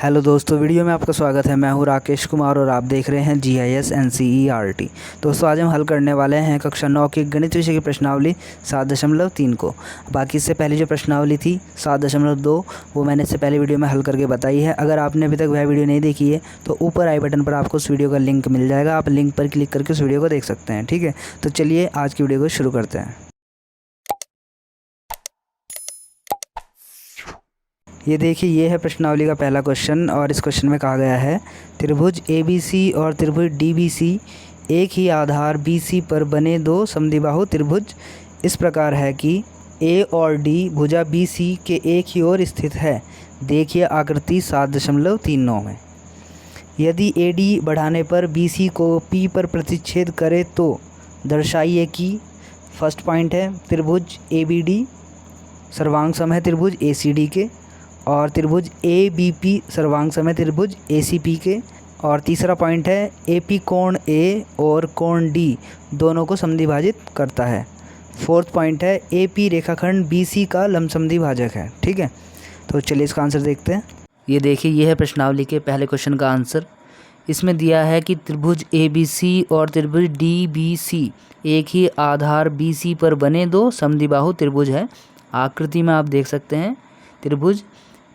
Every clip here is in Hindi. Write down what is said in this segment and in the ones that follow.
हेलो दोस्तों, वीडियो में आपका स्वागत है। मैं हूं राकेश कुमार और आप देख रहे हैं GIS NCERT। दोस्तों, आज हम हल करने वाले हैं कक्षा 9 की गणित विषय की प्रश्नावली 7.3 को। बाकी इससे पहले जो प्रश्नावली थी 7.2 वो मैंने इससे पहले वीडियो में हल करके बताई है। अगर आपने अभी तक वह वीडियो नहीं देखी है तो ऊपर आई बटन पर आपको उस वीडियो का लिंक मिल जाएगा। आप लिंक पर क्लिक करके उस वीडियो को देख सकते हैं। ठीक है, तो चलिए आज की वीडियो को शुरू करते हैं। ये देखिए, ये है प्रश्नावली का पहला क्वेश्चन और इस क्वेश्चन में कहा गया है त्रिभुज ABC और त्रिभुज DBC एक ही आधार BC पर बने दो समद्विबाहु त्रिभुज इस प्रकार है कि A और D भुजा BC के एक ही ओर स्थित है। देखिए आकृति 7.39 में। यदि AD बढ़ाने पर BC को P पर प्रतिच्छेद करे तो दर्शाइए कि फर्स्ट पॉइंट है त्रिभुज ABD सर्वांग सम है त्रिभुज ACD के, और त्रिभुज ABP सर्वांग सम है त्रिभुज ACP के, और तीसरा पॉइंट है AP कोण A और कोण D दोनों को समद्विभाजित करता है। फोर्थ पॉइंट है AP रेखाखंड BC का लंबसमद्विभाजक है। ठीक है, तो चलिए इसका आंसर देखते हैं। ये देखिए, ये है प्रश्नावली के पहले क्वेश्चन का आंसर। इसमें दिया है कि त्रिभुज ABC और त्रिभुज DBC एक ही आधार BC पर बने दो समद्विबाहु त्रिभुज है। आकृति में आप देख सकते हैं त्रिभुज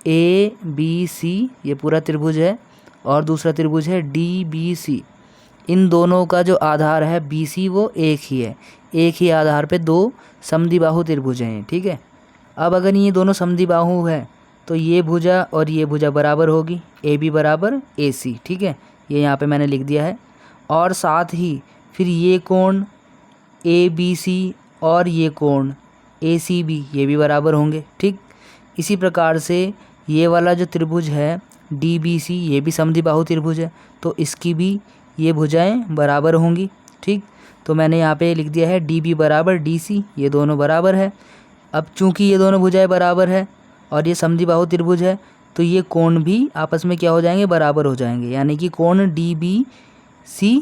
ABC ये पूरा त्रिभुज है और दूसरा त्रिभुज है DBC। इन दोनों का जो आधार है BC वो एक ही है। एक ही आधार पे दो समद्विबाहु त्रिभुज हैं। ठीक है, अब अगर ये दोनों समद्विबाहु है तो ये भुजा और ये भुजा बराबर होगी, AB बराबर AC। ठीक है, ये यहाँ पे मैंने लिख दिया है। और साथ ही फिर ये कोण ABC और ये कोण ACB ये भी बराबर होंगे। ठीक, इसी प्रकार से ये वाला जो त्रिभुज है DBC ये भी समद्विबाहु त्रिभुज है, तो इसकी भी ये भुजाएं बराबर होंगी। ठीक, तो मैंने यहाँ पे लिख दिया है DB बराबर DC, ये दोनों बराबर है। अब चूंकि ये दोनों भुजाएं बराबर है और ये समद्विबाहु त्रिभुज है तो ये कोण भी आपस में क्या हो जाएंगे, बराबर हो जाएंगे। यानी कि कोण DBC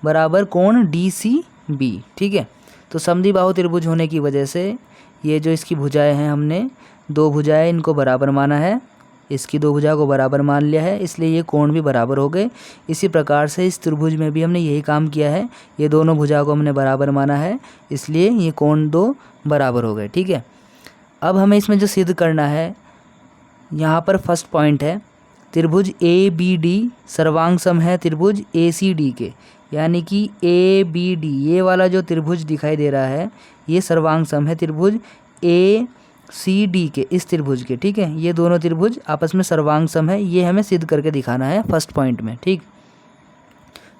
बराबर कोण DCB। ठीक है, तो समद्विबाहु त्रिभुज होने की वजह से ये जो इसकी भुजाएं हैं, हमने दो भुजाएं इनको बराबर माना है, इसकी दो भुजा को बराबर मान लिया है, इसलिए ये कोण भी बराबर हो गए। इसी प्रकार से इस त्रिभुज में भी हमने यही काम किया है, ये दोनों भुजा को हमने बराबर माना है, इसलिए ये कोण दो बराबर हो गए। ठीक है, अब हमें इसमें जो सिद्ध करना है, यहाँ पर फर्स्ट पॉइंट है त्रिभुज ABD सर्वांग सम है त्रिभुज ACD के। यानी कि ABD ये वाला जो त्रिभुज दिखाई दे रहा है ये सर्वांग सम है त्रिभुज ACD के, इस त्रिभुज के। ठीक है, ये दोनों त्रिभुज आपस में सर्वांग सम है, ये हमें सिद्ध करके दिखाना है फर्स्ट पॉइंट में। ठीक,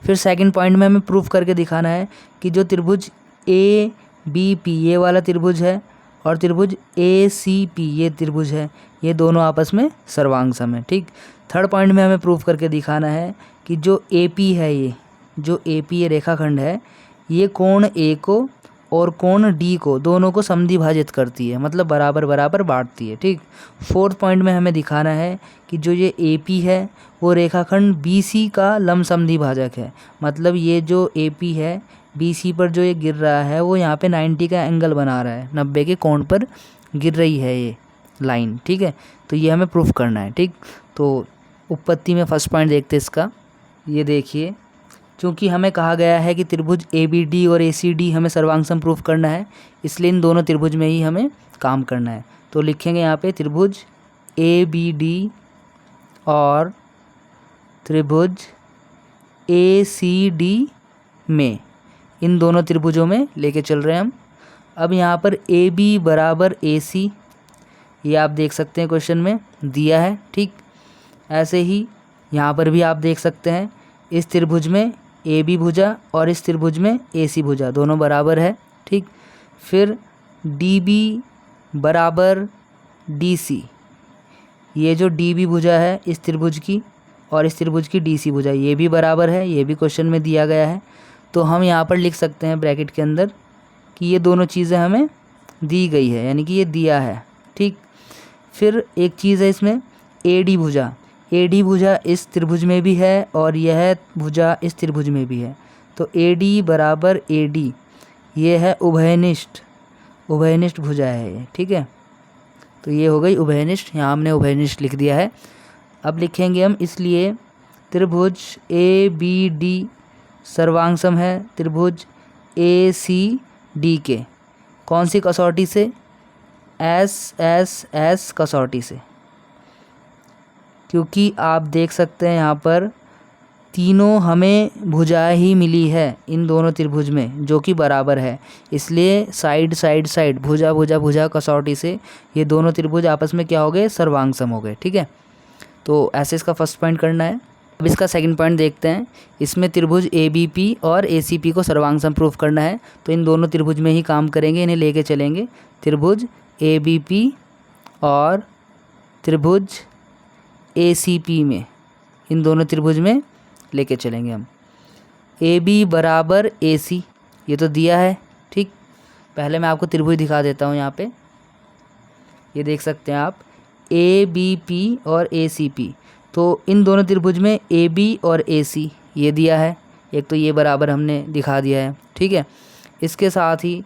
फिर सेकंड पॉइंट में हमें प्रूफ करके दिखाना है कि जो त्रिभुज ABP ये वाला त्रिभुज है और त्रिभुज ACP ये त्रिभुज है, ये दोनों आपस में सर्वांग सम है। ठीक, थर्ड पॉइंट में हमें प्रूफ करके दिखाना है कि जो AP है, ये जो AP ये रेखाखंड है, ये कोण A को और कोण D को दोनों को समद्विभाजित करती है, मतलब बराबर बराबर बांटती है। ठीक, फोर्थ पॉइंट में हमें दिखाना है कि जो ये AP है वो रेखाखंड BC का लंबसमद्विभाजक है। मतलब ये जो AP है BC पर जो ये गिर रहा है वो यहाँ पे 90 का एंगल बना रहा है, 90 के कोण पर गिर रही है ये लाइन। ठीक है, तो ये हमें प्रूफ करना है। ठीक, तो उत्पत्ति में फर्स्ट पॉइंट देखते हैं इसका। ये देखिए, चूँकि हमें कहा गया है कि त्रिभुज ABD और ACD हमें सर्वांग सम प्रूफ करना है, इसलिए इन दोनों त्रिभुज में ही हमें काम करना है। तो लिखेंगे यहाँ पे त्रिभुज ABD और त्रिभुज ACD में, इन दोनों त्रिभुजों में लेके चल रहे हैं हम। अब यहाँ पर AB बराबर AC ये आप देख सकते हैं क्वेश्चन में दिया है। ठीक, ऐसे ही यहाँ पर भी आप देख सकते हैं इस त्रिभुज में AB भुजा और इस त्रिभुज में AC भुजा दोनों बराबर है। ठीक, फिर DB बराबर DC, ये जो DB भुजा है इस त्रिभुज की और इस त्रिभुज की DC भुजा ये भी बराबर है, ये भी क्वेश्चन में दिया गया है। तो हम यहाँ पर लिख सकते हैं ब्रैकेट के अंदर कि ये दोनों चीज़ें हमें दी गई है, यानी कि ये दिया है। ठीक, फिर एक चीज़ है इसमें AD भुजा, AD भुजा इस त्रिभुज में भी है और यह भुजा इस त्रिभुज में भी है, तो AD बराबर AD ये है उभयनिष्ठ भुजा है ये। ठीक है, तो ये हो गई उभयनिष्ठ, यहाँ हमने उभयनिष्ठ लिख दिया है। अब लिखेंगे हम, इसलिए त्रिभुज ABD सर्वांग सम है त्रिभुज ACD के। कौन सी कसौटी से? SSS कसौटी से। क्योंकि आप देख सकते हैं यहाँ पर तीनों हमें भुजाएं ही मिली है इन दोनों त्रिभुज में, जो कि बराबर है। इसलिए साइड साइड साइड भुजा भुजा भुजा कसौटी से ये दोनों त्रिभुज आपस में क्या हो गए? सर्वांग सम हो गए। ठीक है, तो ऐसे इसका फर्स्ट पॉइंट करना है। अब इसका सेकंड पॉइंट देखते हैं। इसमें त्रिभुज ABP और ACP को सर्वांग सम प्रूफ करना है, तो इन दोनों त्रिभुज में ही काम करेंगे, इन्हें लेके चलेंगे। त्रिभुज ABP और त्रिभुज ACP में, इन दोनों त्रिभुज में लेके चलेंगे हम। AB बराबर AC, ये तो दिया है। ठीक, पहले मैं आपको त्रिभुज दिखा देता हूँ यहाँ पे। ये देख सकते हैं आप, ABP और ACP। तो इन दोनों त्रिभुज में AB और AC ये दिया है। एक तो ये बराबर हमने दिखा दिया है। ठीक है, इसके साथ ही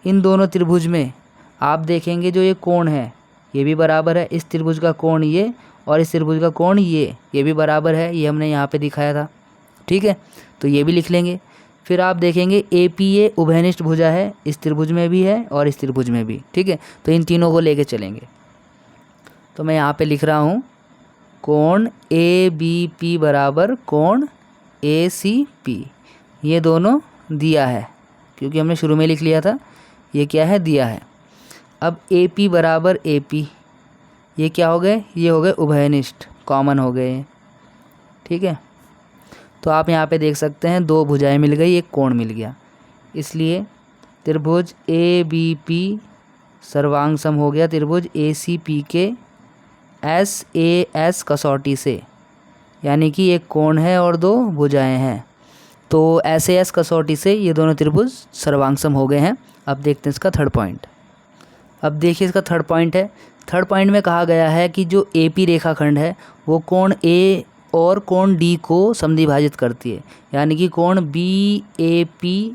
इन दोनों त्रिभुज में आप देखेंगे जो ये कोण है ये भी बराबर है। इस त्रिभुज का कोण ये और इस त्रिभुज का कोण ये भी बराबर है। ये हमने यहाँ पे दिखाया था। ठीक है, तो ये भी लिख लेंगे। फिर आप देखेंगे APA उभयनिष्ठ भुजा है, इस त्रिभुज में भी है और इस त्रिभुज में भी। ठीक है, तो इन तीनों को लेके चलेंगे। तो मैं यहाँ पे लिख रहा हूँ कोण ABP बराबर कोण ACP। ये दोनों दिया है, क्योंकि हमने शुरू में लिख लिया था। ये क्या है? दिया है। अब AP बराबर AP, ये क्या हो गए? ये हो गए उभयनिष्ठ, कॉमन हो गए। ठीक है, तो आप यहाँ पे देख सकते हैं दो भुजाएं मिल गई, एक कोण मिल गया। इसलिए त्रिभुज ABP सर्वांग सम हो गया त्रिभुज ACP के SAS कसौटी से, यानी कि एक कोण है और दो भुजाएं हैं। तो SAS कसौटी से ये दोनों त्रिभुज सर्वांग सम हो गए हैं। अब देखते हैं इसका थर्ड पॉइंट। अब देखिए इसका थर्ड पॉइंट है। थर्ड पॉइंट में कहा गया है कि जो AP रेखाखंड है वो कोण A और कोण D को समद्विभाजित करती है, यानी कि कोण BAP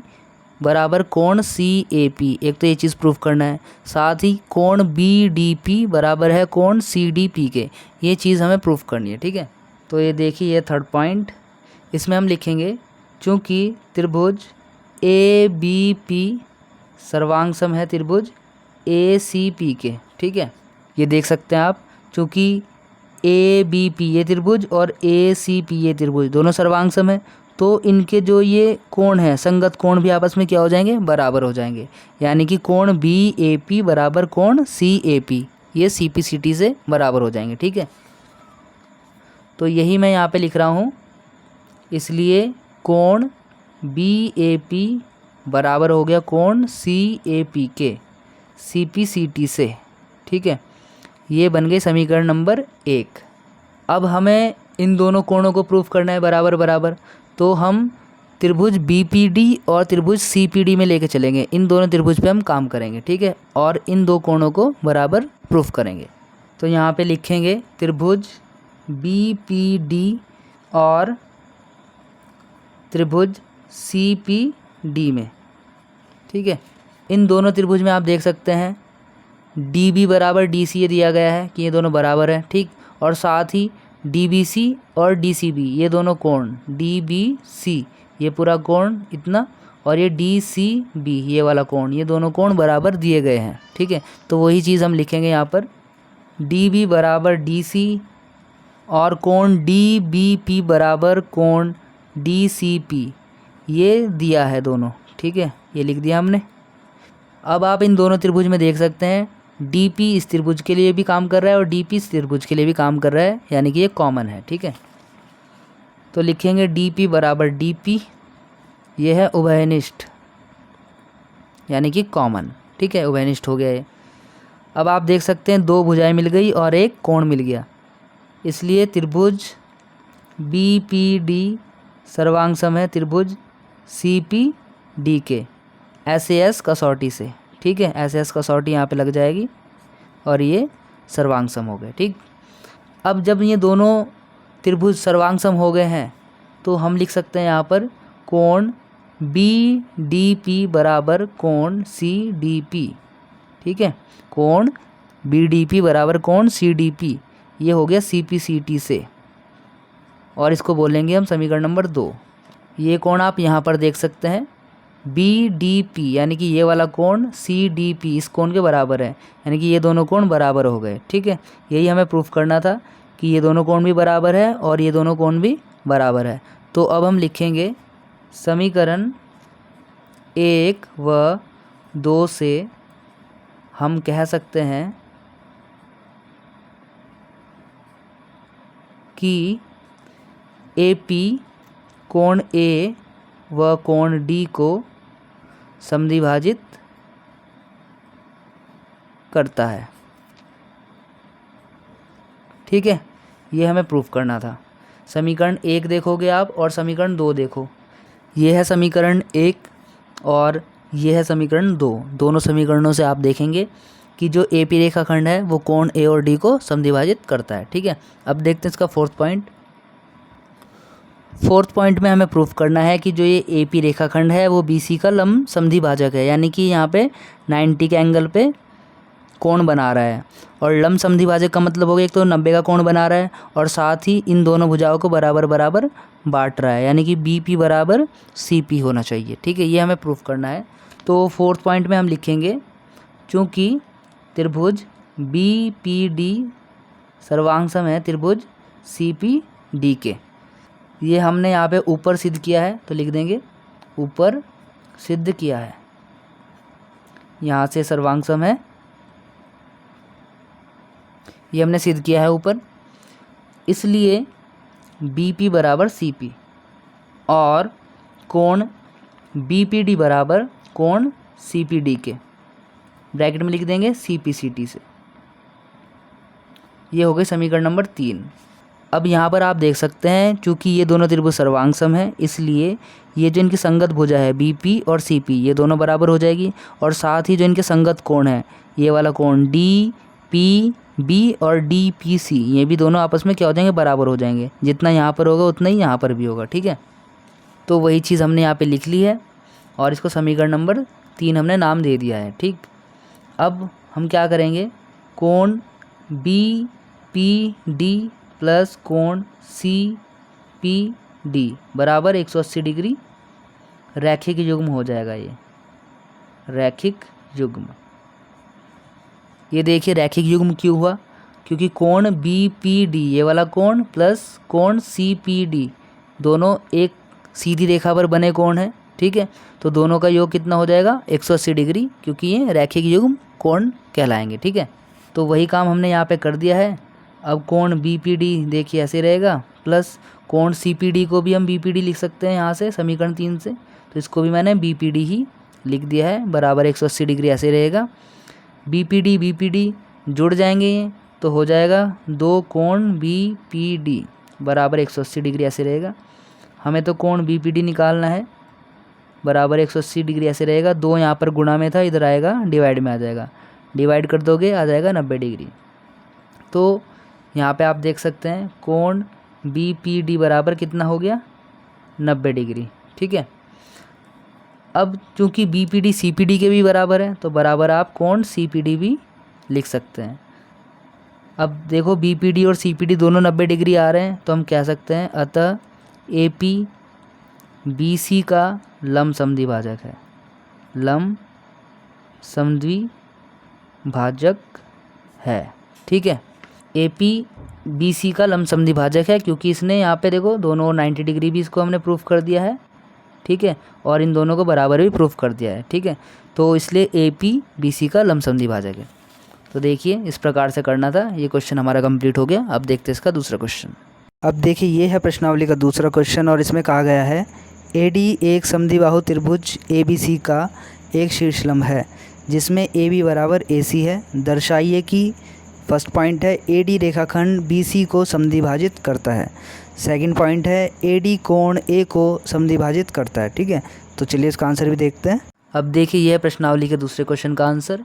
बराबर कोण CAP। एक तो ये चीज़ प्रूफ करना है। साथ ही कोण BDP बराबर है कोण CDP के। ये चीज़ हमें प्रूफ करनी है। ठीक है, तो ये देखिए ये थर्ड पॉइंट। इसमें हम लिखेंगे चूँकि त्रिभुज ABP सर्वांग सम है त्रिभुज ACP के। ठीक है, ये देख सकते हैं आप, चूँकि ABP ये त्रिभुज और ACP ये त्रिभुज दोनों सर्वांग सम है, तो इनके जो ये कोण है संगत कोण भी आपस में क्या हो जाएंगे? बराबर हो जाएंगे। यानी कि कोण BAP बराबर कोण CAP, ये CPCT से बराबर हो जाएंगे। ठीक है, तो यही मैं यहाँ पे लिख रहा हूँ। इसलिए कोण BAP बराबर हो गया कोण CAP के CPCT से। ठीक है, ये बन गई समीकरण नंबर 1। अब हमें इन दोनों कोणों को प्रूफ करना है बराबर बराबर, तो हम त्रिभुज BPD और त्रिभुज CPD में लेके चलेंगे। इन दोनों त्रिभुज पे हम काम करेंगे। ठीक है, और इन दो कोणों को बराबर प्रूफ करेंगे। तो यहाँ पे लिखेंगे त्रिभुज BPD और त्रिभुज CPD में। ठीक है, इन दोनों त्रिभुज में आप देख सकते हैं DB बराबर DC ये दिया गया है कि ये दोनों बराबर हैं। ठीक, और साथ ही DBC और DCB ये दोनों कोण, DBC ये पूरा कोण इतना और ये DCB ये वाला कोण, ये दोनों कोण बराबर दिए गए हैं। ठीक है, तो वही चीज़ हम लिखेंगे यहाँ पर, DB बराबर DC और कोण DBP बराबर कोण DCP ये दिया है दोनों। ठीक है, ये लिख दिया हमने। अब आप इन दोनों त्रिभुज में देख सकते हैं DP इस त्रिभुज के लिए भी काम कर रहा है और DP इस त्रिभुज के लिए भी काम कर रहा है, यानी कि ये कॉमन है। ठीक है, तो लिखेंगे DP बराबर DP, ये है उभयनिष्ठ यानी कि कॉमन। ठीक है, उभयनिष्ठ हो गया ये। अब आप देख सकते हैं दो भुजाएं मिल गई और एक कोण मिल गया। इसलिए त्रिभुज BPD सर्वांग सम है त्रिभुज CPD के SAS कसौटी से। ठीक है, SAS कसौटी यहाँ पे लग जाएगी और ये सर्वांग सम हो गए। ठीक, अब जब ये दोनों त्रिभुज सर्वांग सम हो गए हैं तो हम लिख सकते हैं यहाँ पर कोण BDP बराबर कोण CDP। ठीक है, कोण BDP बराबर कोण CDP ये हो गया CPCT से, और इसको बोलेंगे हम समीकरण नंबर 2। ये कोण आप यहाँ पर देख सकते हैं BDP, यानी कि ये वाला कोण CDP इस कोण के बराबर है, यानी कि ये दोनों कोण बराबर हो गए। ठीक है, यही हमें प्रूफ करना था कि ये दोनों कोण भी बराबर है और ये दोनों कोण भी बराबर है। तो अब हम लिखेंगे समीकरण 1 व 2 से हम कह सकते हैं कि AP कोण A व कोण D को समद्विभाजित करता है। ठीक है, ये हमें प्रूफ करना था। समीकरण 1 देखोगे आप और समीकरण 2 देखो, ये है समीकरण 1 और ये है समीकरण 2। दोनों समीकरणों से आप देखेंगे कि जो AP रेखाखंड है वो कोण A और D को समद्विभाजित करता है। ठीक है, अब देखते हैं इसका फोर्थ पॉइंट। फोर्थ पॉइंट में हमें प्रूफ करना है कि जो ये AP रेखाखंड है वो BC का लंब समद्विभाजक है, यानी कि यहाँ पे 90 के एंगल पे कोण बना रहा है। और लंब समद्विभाजक का मतलब हो गया एक तो 90 का कोण बना रहा है और साथ ही इन दोनों भुजाओं को बराबर बराबर बांट रहा है, यानी कि BP बराबर CP होना चाहिए। ठीक है, ये हमें प्रूफ करना है। तो फोर्थ पॉइंट में हम लिखेंगे चूँकि त्रिभुज BPD सर्वांग है त्रिभुज CPD के। ये हमने यहाँ पे ऊपर सिद्ध किया है, तो लिख देंगे ऊपर सिद्ध किया है। यहाँ से सर्वांग सम है, ये हमने सिद्ध किया है ऊपर, इसलिए BP बराबर CP और कोण BPD बराबर कोण CPD के, ब्रैकेट में लिख देंगे CPCT से। ये हो गई समीकरण नंबर 3। अब यहाँ पर आप देख सकते हैं चूँकि ये दोनों त्रिभुज सर्वांग सम है, इसलिए ये जो इनकी संगत भुजा है BP और CP ये दोनों बराबर हो जाएगी। और साथ ही जो इनके संगत कोण है ये वाला कोण DPB और DPC ये भी दोनों आपस में क्या हो जाएंगे, बराबर हो जाएंगे। जितना यहाँ पर होगा उतना ही यहाँ पर भी होगा। ठीक है, तो वही चीज़ हमने यहाँ पे लिख ली है और इसको समीकरण नंबर 3 हमने नाम दे दिया है। ठीक, अब हम क्या करेंगे, कोण BPD प्लस कोण CPD बराबर 180 डिग्री रैखिक युग्म हो जाएगा। ये रैखिक युग्म, ये देखिए रैखिक युग्म क्यों हुआ, क्योंकि कोण BPD ये वाला कोण प्लस कोण CPD दोनों एक सीधी रेखा पर बने कोण है। ठीक है, तो दोनों का योग कितना हो जाएगा, 180 डिग्री, क्योंकि ये रैखिक युग्म कोण कहलाएंगे। ठीक है, तो वही काम हमने यहाँ पे कर दिया है। अब कोण BPD देखिए ऐसे रहेगा, प्लस कोण CPD को भी हम BPD लिख सकते हैं यहाँ से समीकरण 3 से, तो इसको भी मैंने BPD ही लिख दिया है, बराबर 180 डिग्री ऐसे रहेगा। BPD जुड़ जाएंगे ये, तो हो जाएगा 2 कोण BPD बराबर 180 डिग्री ऐसे रहेगा। हमें तो कोण BPD निकालना है, बराबर 180 डिग्री ऐसे रहेगा। 2 यहाँ पर गुणा में था, इधर आएगा डिवाइड में आ जाएगा, डिवाइड कर दोगे आ जाएगा 90 डिग्री। तो यहाँ पे आप देख सकते हैं कोण BPD बराबर कितना हो गया, 90 डिग्री। ठीक है, अब चूँकि BPD CPD के भी बराबर है तो बराबर आप कोण CPD भी लिख सकते हैं। अब देखो BPD और CPD दोनों 90 डिग्री आ रहे हैं, तो हम कह सकते हैं अतः AP BC का लंब समद्विभाजक है, लंब समद्विभाजक है। ठीक है, AP BC का लंब समद्विभाजक है क्योंकि इसने यहाँ पे देखो दोनों 90 डिग्री भी इसको हमने प्रूफ कर दिया है। ठीक है, और इन दोनों को बराबर भी प्रूफ कर दिया है। ठीक है, तो इसलिए AP BC का लंब समद्विभाजक है। तो देखिए इस प्रकार से करना था। ये क्वेश्चन हमारा कंप्लीट हो गया। अब देखते हैं इसका दूसरा क्वेश्चन। अब देखिए ये है प्रश्नावली का दूसरा क्वेश्चन और इसमें कहा गया है AD एक समद्विबाहु त्रिभुज ABC का एक शीर्षलंब है जिसमें AB बराबर AC है। दर्शाइए कि फर्स्ट पॉइंट है AD रेखाखंड BC को समद्विभाजित करता है। सेकंड पॉइंट है AD कोण A को समद्विभाजित करता है। ठीक है, तो चलिए इसका आंसर भी देखते हैं। अब देखिए यह है प्रश्नावली के दूसरे क्वेश्चन का आंसर।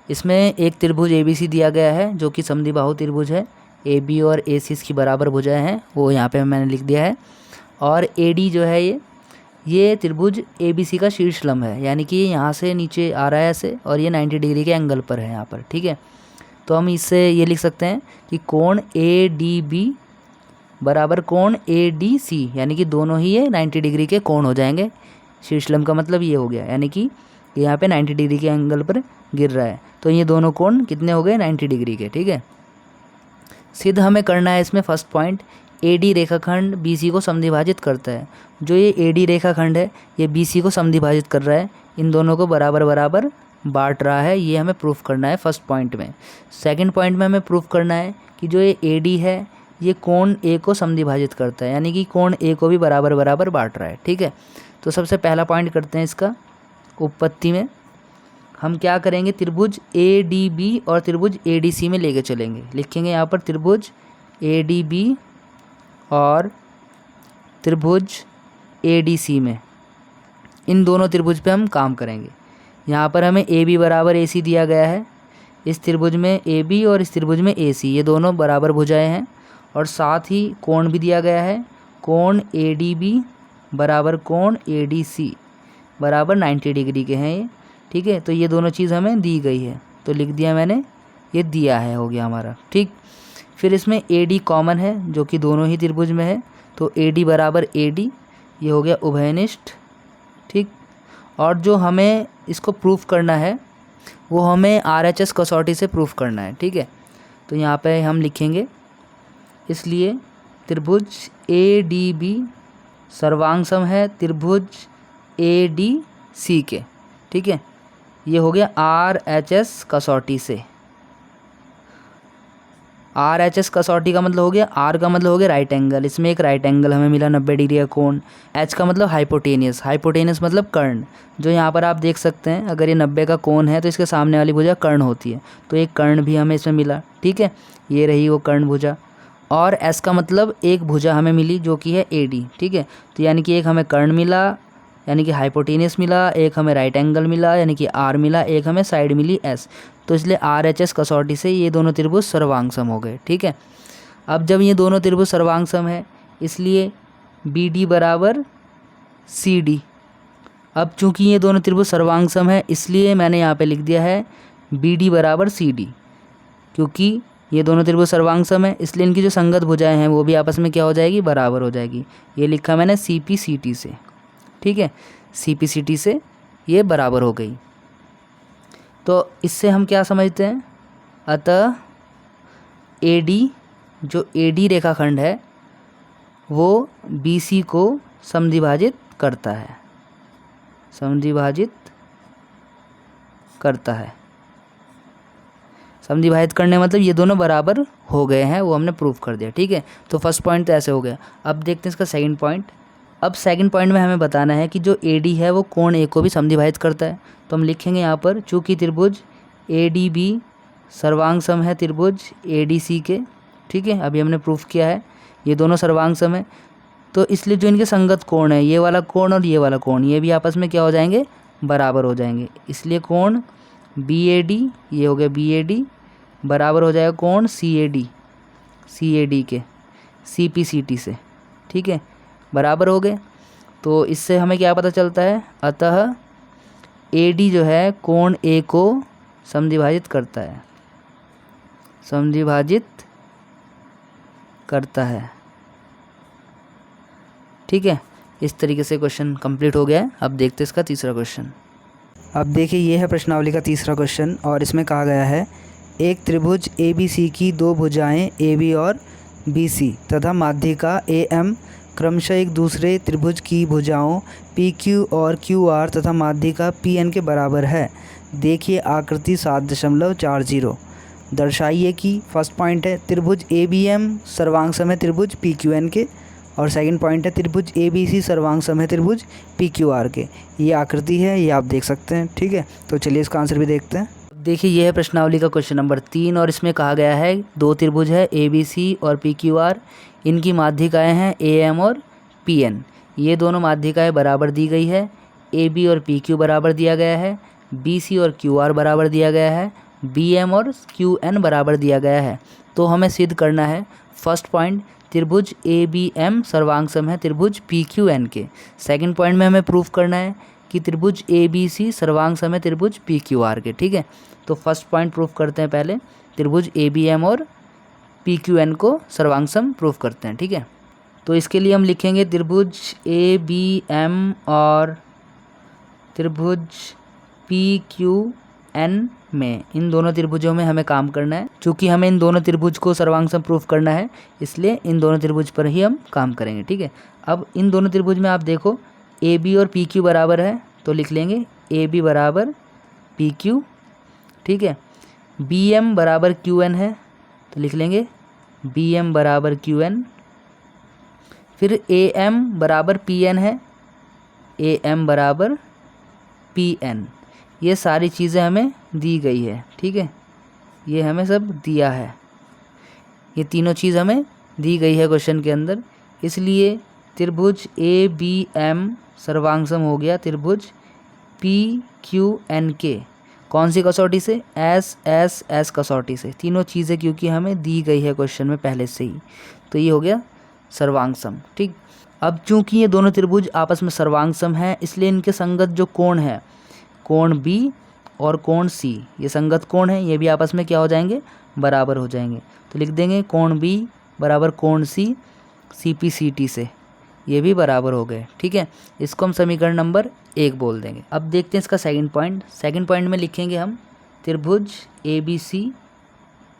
इसमें एक त्रिभुज ABC दिया गया है जो कि समद्विबाहु त्रिभुज है। AB और AC इसकी बराबर भुजाएं हैं, वो यहाँ पे मैंने लिख दिया है। और AD जो है ये त्रिभुज ABC का शीर्षलंब है, यानी कि यहाँ से नीचे आ रहा है ऐसे और ये 90 डिग्री के एंगल पर है यहाँ पर। ठीक है, तो हम इससे ये लिख सकते हैं कि कोण ए डी बी बराबर कोण ए डी सी, यानी कि दोनों ही ये 90 डिग्री के कोण हो जाएंगे। शीर्षलंब का मतलब ये हो गया, यानी कि यहाँ पे 90 डिग्री के एंगल पर गिर रहा है, तो ये दोनों कोण कितने हो गए 90 डिग्री के। ठीक है, सिद्ध हमें करना है इसमें फर्स्ट पॉइंट, AD रेखाखंड BC को समद्विभाजित करता है। जो ये AD रेखाखंड है ये BC को समद्विभाजित कर रहा है, इन दोनों को बराबर बराबर बांट रहा है, ये हमें प्रूफ करना है फर्स्ट पॉइंट में। सेकंड पॉइंट में हमें प्रूफ करना है कि जो ये AD है ये कोण A को समद्विभाजित करता है, यानी कि कोण A को भी बराबर बराबर बांट रहा है। ठीक है, तो सबसे पहला पॉइंट करते हैं इसका उपपत्ति में। हम क्या करेंगे, त्रिभुज ADB और त्रिभुज ADC में लेके चलेंगे। लिखेंगे यहाँ पर त्रिभुज ADB और त्रिभुज ADC में, इन दोनों त्रिभुज पे हम काम करेंगे। यहाँ पर हमें AB बराबर AC दिया गया है, इस त्रिभुज में AB और इस त्रिभुज में AC, ये दोनों बराबर भुजाएं हैं, और साथ ही कोण भी दिया गया है, कोण ADB बराबर कोण ADC बराबर 90 डिग्री के हैं ये। ठीक है, तो ये दोनों चीज़ हमें दी गई है, तो लिख दिया मैंने, ये दिया है, हो गया हमारा। ठीक, फिर इसमें AD कॉमन है जो कि दोनों ही त्रिभुज में है, तो AD बराबर AD, ये हो गया उभयनिष्ठ। ठीक, और जो हमें इसको प्रूफ करना है वो हमें RHS कसौटी से प्रूफ करना है। ठीक है, तो यहाँ पे हम लिखेंगे, इसलिए त्रिभुज ADB सर्वांग सम है त्रिभुज ADC के। ठीक है, ये हो गया RHS कसौटी से। RHS कसौटी का मतलब हो गया, R का मतलब हो गया राइट एंगल, इसमें एक राइट एंगल हमें मिला 90 डिग्री का कोण। H का मतलब हाइपोटेनियस, हाइपोटेनियस मतलब कर्ण, जो यहाँ पर आप देख सकते हैं अगर ये 90 का कोण है तो इसके सामने वाली भुजा कर्ण होती है, तो एक कर्ण भी हमें इसमें मिला। ठीक है, ये रही वो कर्ण भुजा। और S का मतलब एक भुजा हमें मिली जो कि है AD। ठीक है, तो यानी कि एक हमें कर्ण मिला यानी कि हाइपोटेनियस मिला, एक हमें राइट एंगल मिला यानी कि R मिला, एक हमें साइड मिली S, तो इसलिए RHS कसौटी से ये दोनों त्रिभुज सर्वांग सम हो गए। ठीक है, अब जब ये दोनों त्रिभुज सर्वांग सम है इसलिए BD बराबर CD। अब चूंकि ये दोनों त्रिभुज सर्वांग सम है इसलिए मैंने यहाँ पे लिख दिया है BD बराबर CD, क्योंकि ये दोनों त्रिभुज सर्वांग सम है इसलिए इनकी जो संगत भुजाएं हैं वो भी आपस में क्या हो जाएगी, बराबर हो जाएगी। ये लिखा मैंने CPCT से। ठीक है, CPCT से ये बराबर हो गई। तो इससे हम क्या समझते हैं, अतः AD जो AD रेखाखंड है वो BC को समद्विभाजित करता है, समद्विभाजित करता है। समद्विभाजित करने मतलब ये दोनों बराबर हो गए हैं, वो हमने प्रूफ कर दिया। ठीक है, तो फर्स्ट पॉइंट तो ऐसे हो गया। अब देखते हैं इसका सेकंड पॉइंट। अब सेकंड पॉइंट में हमें बताना है कि जो AD है वो कोण A को भी समद्विभाजित करता है, तो हम लिखेंगे यहाँ पर, चूँकि त्रिभुज ADB सर्वांग सम है त्रिभुज ADC के। ठीक है, अभी हमने प्रूफ किया है ये दोनों सर्वांग सम है, तो इसलिए जो इनके संगत कोण है, ये वाला कोण और ये वाला कोण, ये भी आपस में क्या हो जाएंगे, बराबर हो जाएंगे। इसलिए कोण BAD, ये हो गया BAD बराबर हो जाएगा कोण CAD के CPCT से। ठीक है, बराबर हो गए। तो इससे हमें क्या पता चलता है, अतः AD जो है कोण A को समद्विभाजित करता है, समद्विभाजित करता है। ठीक है, इस तरीके से क्वेश्चन कंप्लीट हो गया है। अब देखते हैं इसका तीसरा क्वेश्चन। अब देखिए ये है प्रश्नावली का तीसरा क्वेश्चन, और इसमें कहा गया है एक त्रिभुज ABC की दो भुजाएं AB और BC तथा माध्यिका AM क्रमशः एक दूसरे त्रिभुज की भुजाओं PQ और QR तथा माध्यिका PN के बराबर है। देखिए आकृति 7.40। दर्शाइए कि फर्स्ट पॉइंट है त्रिभुज ABM सर्वांग सम है त्रिभुज PQN के, और सेकंड पॉइंट है त्रिभुज ABC सर्वांग सम है त्रिभुज PQR के। ये आकृति है, ये आप देख सकते हैं। ठीक है, तो चलिए इसका आंसर भी देखते हैं। देखिए ये है प्रश्नावली का क्वेश्चन नंबर 3, और इसमें कहा गया है दो त्रिभुज है ABC और PQR, इनकी माध्यिकाएं हैं AM और PN। ये दोनों माध्यिकाएं बराबर दी गई है, AB और PQ बराबर दिया गया है, BC और QR बराबर दिया गया है, BM और QN बराबर दिया गया है। तो हमें सिद्ध करना है फर्स्ट पॉइंट त्रिभुज ABM सर्वांग सम है त्रिभुज PQN के। सेकंड पॉइंट में हमें प्रूफ करना है कि त्रिभुज ABC सर्वांग सम है त्रिभुज PQR के। ठीक है, तो फर्स्ट पॉइंट प्रूफ करते हैं पहले त्रिभुज ABM और PQN को सर्वांग प्रूफ करते हैं। ठीक है, तो इसके लिए हम लिखेंगे त्रिभुज ABM और त्रिभुज PQN में, इन दोनों त्रिभुजों में हमें काम करना है। चूँकि हमें इन दोनों त्रिभुज को सर्वांग प्रूफ करना है, इसलिए इन दोनों त्रिभुज पर ही हम काम करेंगे। ठीक है, अब इन दोनों त्रिभुज में आप देखो AB और PQ बराबर है, तो लिख लेंगे AB बराबर PQ। ठीक है, BM बराबर QN है, तो लिख लेंगे BM बराबर QN। फिर AM बराबर PN है, AM बराबर PN। ये सारी चीज़ें हमें दी गई है। ठीक है, ये हमें सब दिया है, ये तीनों चीज़ हमें दी गई है क्वेश्चन के अंदर। इसलिए त्रिभुज ABM सर्वांगसम हो गया त्रिभुज PQN के कौन सी कसौटी से? SSS कसौटी से। तीनों चीज़ें क्योंकि हमें दी गई है क्वेश्चन में पहले से ही, तो ये हो गया सर्वांगसम। ठीक, अब चूंकि ये दोनों त्रिभुज आपस में सर्वांगसम हैं, इसलिए इनके संगत जो कोण है, कोण B और कोण C, ये संगत कोण है, ये भी आपस में क्या हो जाएंगे? बराबर हो जाएंगे। तो लिख देंगे कोण B बराबर कोण C CPCT से, ये भी बराबर हो गए। ठीक है, इसको हम समीकरण नंबर 1 बोल देंगे। अब देखते हैं इसका सेकंड पॉइंट। सेकंड पॉइंट में लिखेंगे हम त्रिभुज ABC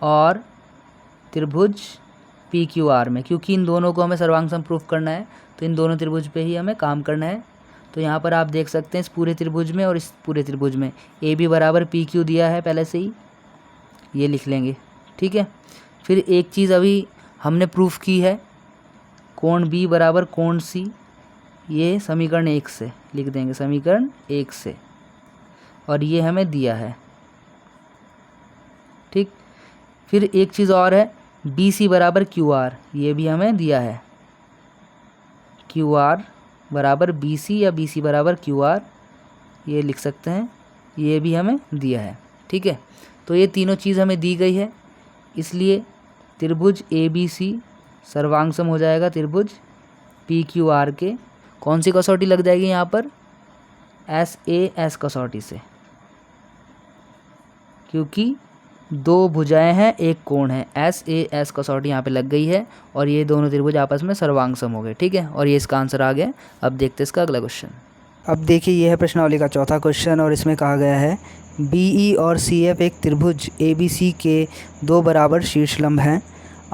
और त्रिभुज PQR में, क्योंकि इन दोनों को हमें सर्वांगसम प्रूफ करना है, तो इन दोनों त्रिभुज पे ही हमें काम करना है। तो यहाँ पर आप देख सकते हैं इस पूरे त्रिभुज में और इस पूरे त्रिभुज में AB बराबर PQ दिया है पहले से ही, ये लिख लेंगे। ठीक है, फिर एक चीज़ अभी हमने प्रूफ की है, कोण B बराबर कोण C, ये समीकरण 1 से लिख देंगे, समीकरण 1 से, और ये हमें दिया है। ठीक, फिर एक चीज़ और है, BC बराबर QR, ये भी हमें दिया है, QR बराबर BC या BC बराबर QR, ये लिख सकते हैं, ये भी हमें दिया है। ठीक है, तो ये तीनों चीज़ हमें दी गई है, इसलिए त्रिभुज ABC सर्वांगसम हो जाएगा त्रिभुज PQR के कौन सी कसौटी लग जाएगी यहाँ पर? SAS कसौटी से, क्योंकि दो भुजाएं हैं एक कोण है, SAS कसौटी यहाँ पे लग गई है और ये दोनों त्रिभुज आपस में सर्वांगसम हो गए। ठीक है, और ये इसका आंसर आ गया। अब देखते हैं इसका अगला क्वेश्चन। अब देखिए ये है प्रश्नावली का चौथा क्वेश्चन और इसमें कहा गया है BE और CF एक त्रिभुज ABC के दो बराबर शीर्षलंब हैं।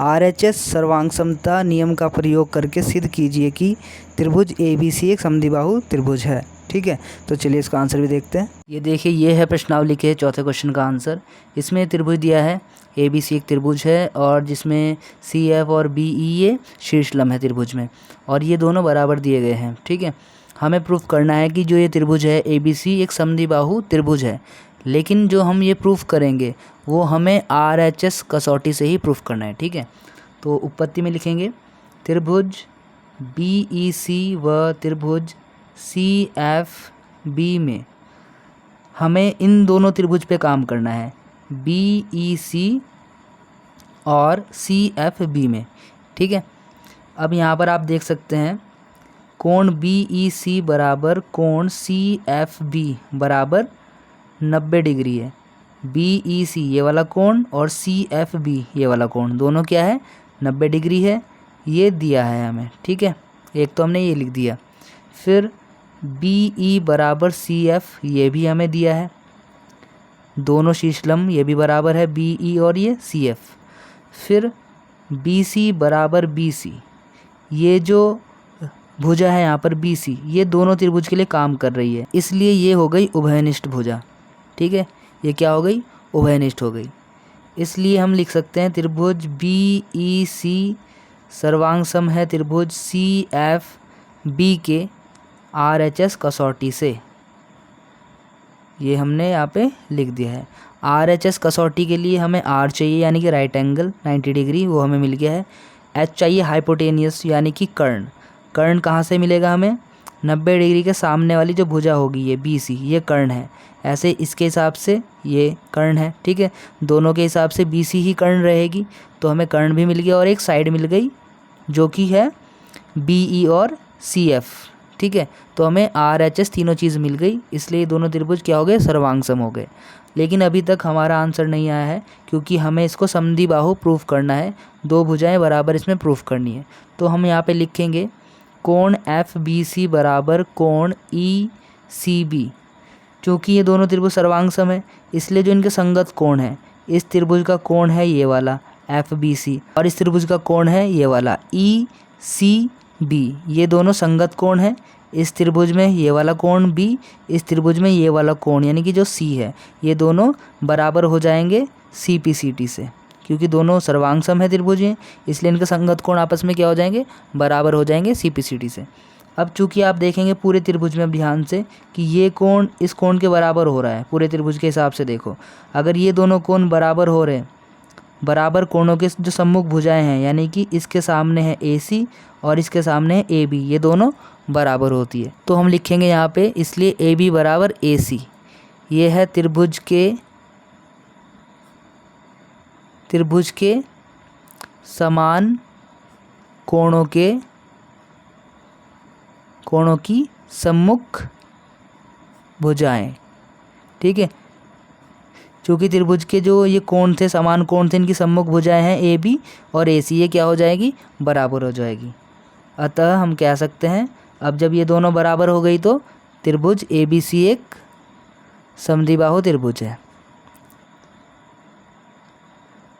RHS सर्वांगसमता नियम का प्रयोग करके सिद्ध कीजिए कि त्रिभुज ABC एक समद्विबाहु त्रिभुज है। ठीक है, तो चलिए इसका आंसर भी देखते हैं। ये देखिए ये है प्रश्नावली के चौथे क्वेश्चन का आंसर। इसमें त्रिभुज दिया है ABC एक त्रिभुज है और जिसमें CF और BE ये शीर्षलंब है त्रिभुज में, और ये दोनों बराबर दिए गए हैं। ठीक है, हमें प्रूफ करना है कि जो ये त्रिभुज है ABC एक समद्विबाहु त्रिभुज है, लेकिन जो हम ये प्रूफ करेंगे वो हमें RHS कसौटी से ही प्रूफ करना है। ठीक है, तो उत्पत्ति में लिखेंगे त्रिभुज BEC व त्रिभुज CFB में हमें इन दोनों त्रिभुज पे काम करना है, BEC और CFB में। ठीक है, अब यहाँ पर आप देख सकते हैं कोण BEC बराबर कोण CFB बराबर 90 डिग्री है। BEC ये वाला कोण और CFB ये वाला कोण दोनों क्या है? 90 डिग्री है, ये दिया है हमें। ठीक है, एक तो हमने ये लिख दिया। फिर BE बराबर CF ये भी हमें दिया है, दोनों शीर्षलंब ये भी बराबर है BE और ये CF। फिर BC बराबर BC, ये जो भुजा है यहाँ पर BC, ये दोनों त्रिभुज के लिए काम कर रही है, इसलिए ये हो गई उभयनिष्ठ भुजा। ठीक है, ये क्या हो गई? उभयनिष्ठ हो गई। इसलिए हम लिख सकते हैं त्रिभुज BEC सर्वांगसम है त्रिभुज CFB के RHS कसौटी से। ये हमने यहाँ पे लिख दिया है। RHS कसौटी के लिए हमें R चाहिए यानी कि राइट एंगल 90 डिग्री, वो हमें मिल गया है। H चाहिए हाइपोटेनियस यानी कि कर्ण। कर्ण कहाँ से मिलेगा हमें? 90 डिग्री के सामने वाली जो भुजा होगी ये BC, ये कर्ण है। ऐसे इसके हिसाब से ये कर्ण है। ठीक है, दोनों के हिसाब से BC ही कर्ण रहेगी, तो हमें कर्ण भी मिल गया और एक साइड मिल गई जो कि है BE और CF। ठीक है। तो हमें RHS तीनों चीज़ मिल गई, इसलिए ये दोनों त्रिभुज क्या हो गए, सर्वांगसम हो गए। लेकिन अभी तक हमारा आंसर नहीं आया है, क्योंकि हमें इसको समद्विबाहु प्रूफ करना है, दो भुजाएं बराबर इसमें प्रूफ करनी है। तो हम यहाँ पे लिखेंगे कोण FBC बराबर कोण ECB। चूँकि ये दोनों त्रिभुज सर्वांगसम है, इसलिए जो इनके संगत कोण है, इस त्रिभुज का कोण है ये वाला FBC और इस त्रिभुज का कोण है ये वाला ECB। ये दोनों संगत कोण है। इस त्रिभुज में ये वाला कोण B, इस त्रिभुज में ये वाला कोण यानी कि जो C है, ये दोनों बराबर हो जाएंगे CPCT से, क्योंकि दोनों सर्वांगसम है त्रिभुज हैं, इसलिए इनके संगत कोण आपस में क्या हो जाएंगे, बराबर हो जाएंगे CPCT से। अब चूंकि आप देखेंगे पूरे त्रिभुज में अब ध्यान से कि ये कोण इस कोण के बराबर हो रहा है, पूरे त्रिभुज के हिसाब से देखो, अगर ये दोनों कोण बराबर हो रहे हैं, बराबर कोणों के जो सम्मुख भुजाएं हैं, यानी कि इसके सामने है AC और इसके सामने है AB, ये दोनों बराबर होती है। तो हम लिखेंगे यहाँ पे, इसलिए AB बराबर AC। ये है त्रिभुज के समान कोणों की सम्मुख भुजाएं, ठीक है। चूँकि त्रिभुज के जो ये कोण थे, समान कोण थे, इनकी सम्मुख भुजाएं हैं AB और AC, ये क्या हो जाएगी, बराबर हो जाएगी। अतः हम कह सकते हैं, अब जब ये दोनों बराबर हो गई तो त्रिभुज ABC एक समद्विबाहु त्रिभुज है,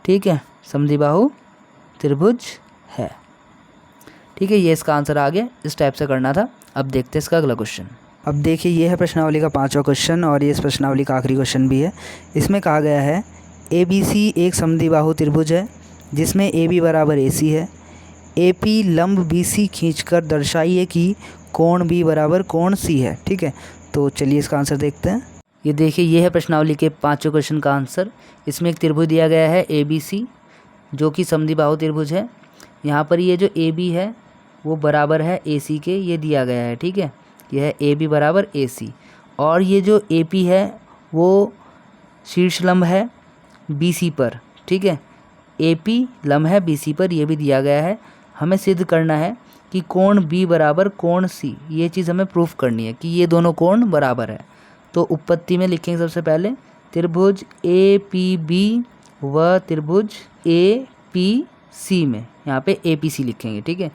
ठीक है, समद्विबाहु त्रिभुज है, ठीक है। ये इसका आंसर आ गया, इस टाइप से करना था। अब देखते हैं इसका अगला क्वेश्चन। अब देखिए, ये है प्रश्नावली का 5वां क्वेश्चन और ये इस प्रश्नावली का आखिरी क्वेश्चन भी है। इसमें कहा गया है ABC एक समद्विबाहु त्रिभुज है जिसमें AB बराबर AC है। AP लंब BC खींचकर दर्शाइए कि कोण B बराबर कोण C है, ठीक है। तो चलिए इसका आंसर देखते हैं। ये देखिए, ये है प्रश्नावली के 5वें क्वेश्चन का आंसर। इसमें एक त्रिभुज दिया गया है ABC, जो कि समद्विबाहु त्रिभुज है। यहाँ पर ये जो AB है वो बराबर है AC के, ये दिया गया है, ठीक है। यह है AB बराबर AC और ये जो AP है वो शीर्ष लंब है BC पर, ठीक है। AP लंब है BC पर, ये भी दिया गया है। हमें सिद्ध करना है कि कोण B बराबर कोण C, ये चीज़ हमें प्रूफ करनी है कि ये दोनों कोण बराबर है। तो उत्पत्ति में लिखेंगे सबसे पहले त्रिभुज APB व त्रिभुज APC में, यहाँ पे APC लिखेंगे, ठीक है।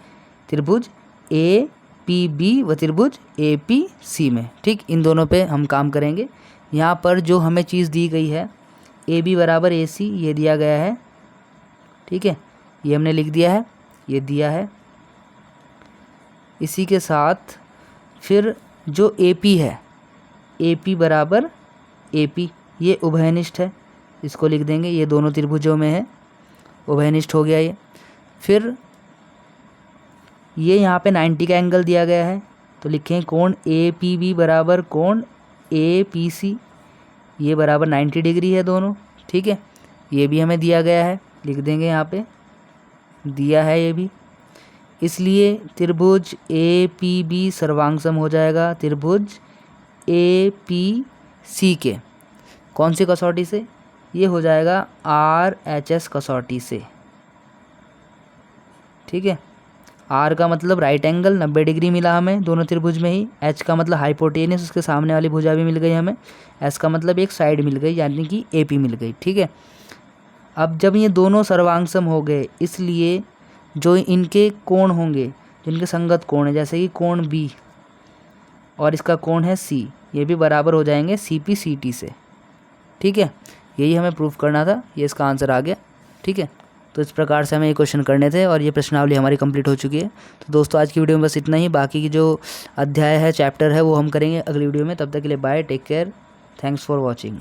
त्रिभुज APB व त्रिभुज APC में, ठीक, इन दोनों पे हम काम करेंगे। यहाँ पर जो हमें चीज़ दी गई है AB बराबर AC, ये दिया गया है, ठीक है, ये हमने लिख दिया है, ये दिया है। इसी के साथ फिर जो AP है, AP बराबर AP, ये उभयनिष्ठ है, इसको लिख देंगे, ये दोनों त्रिभुजों में है, उभयनिष्ठ हो गया ये। फिर ये यहाँ पे 90 का एंगल दिया गया है, तो लिखें कोण APB बराबर कोण APC, ये बराबर 90 डिग्री है दोनों, ठीक है। ये भी हमें दिया गया है, लिख देंगे, यहाँ पे दिया है ये भी। इसलिए त्रिभुज APB सर्वांगसम हो जाएगा त्रिभुज APC के कौन सी कसौटी से, ये हो जाएगा RHS कसौटी से, ठीक है। R का मतलब राइट एंगल 90 डिग्री मिला हमें दोनों त्रिभुज में ही। H का मतलब हाइपोटेनस, उसके सामने वाली भुजा भी मिल गई हमें। S का मतलब एक साइड मिल गई, यानी कि AP मिल गई, ठीक है। अब जब ये दोनों सर्वांगसम हो गए, इसलिए जो इनके कोण होंगे, जो इनके संगत कोण है, जैसे कि कोण B और इसका कोण है C, ये भी बराबर हो जाएंगे CPCT से, ठीक है। यही हमें प्रूफ करना था, ये इसका आंसर आ गया, ठीक है। तो इस प्रकार से हमें ये क्वेश्चन करने थे और ये प्रश्नावली हमारी कंप्लीट हो चुकी है। तो दोस्तों, आज की वीडियो में बस इतना ही। बाकी की जो अध्याय है, चैप्टर है, वो हम करेंगे अगली वीडियो में। तब तक के लिए bye, take care, thanks for watching.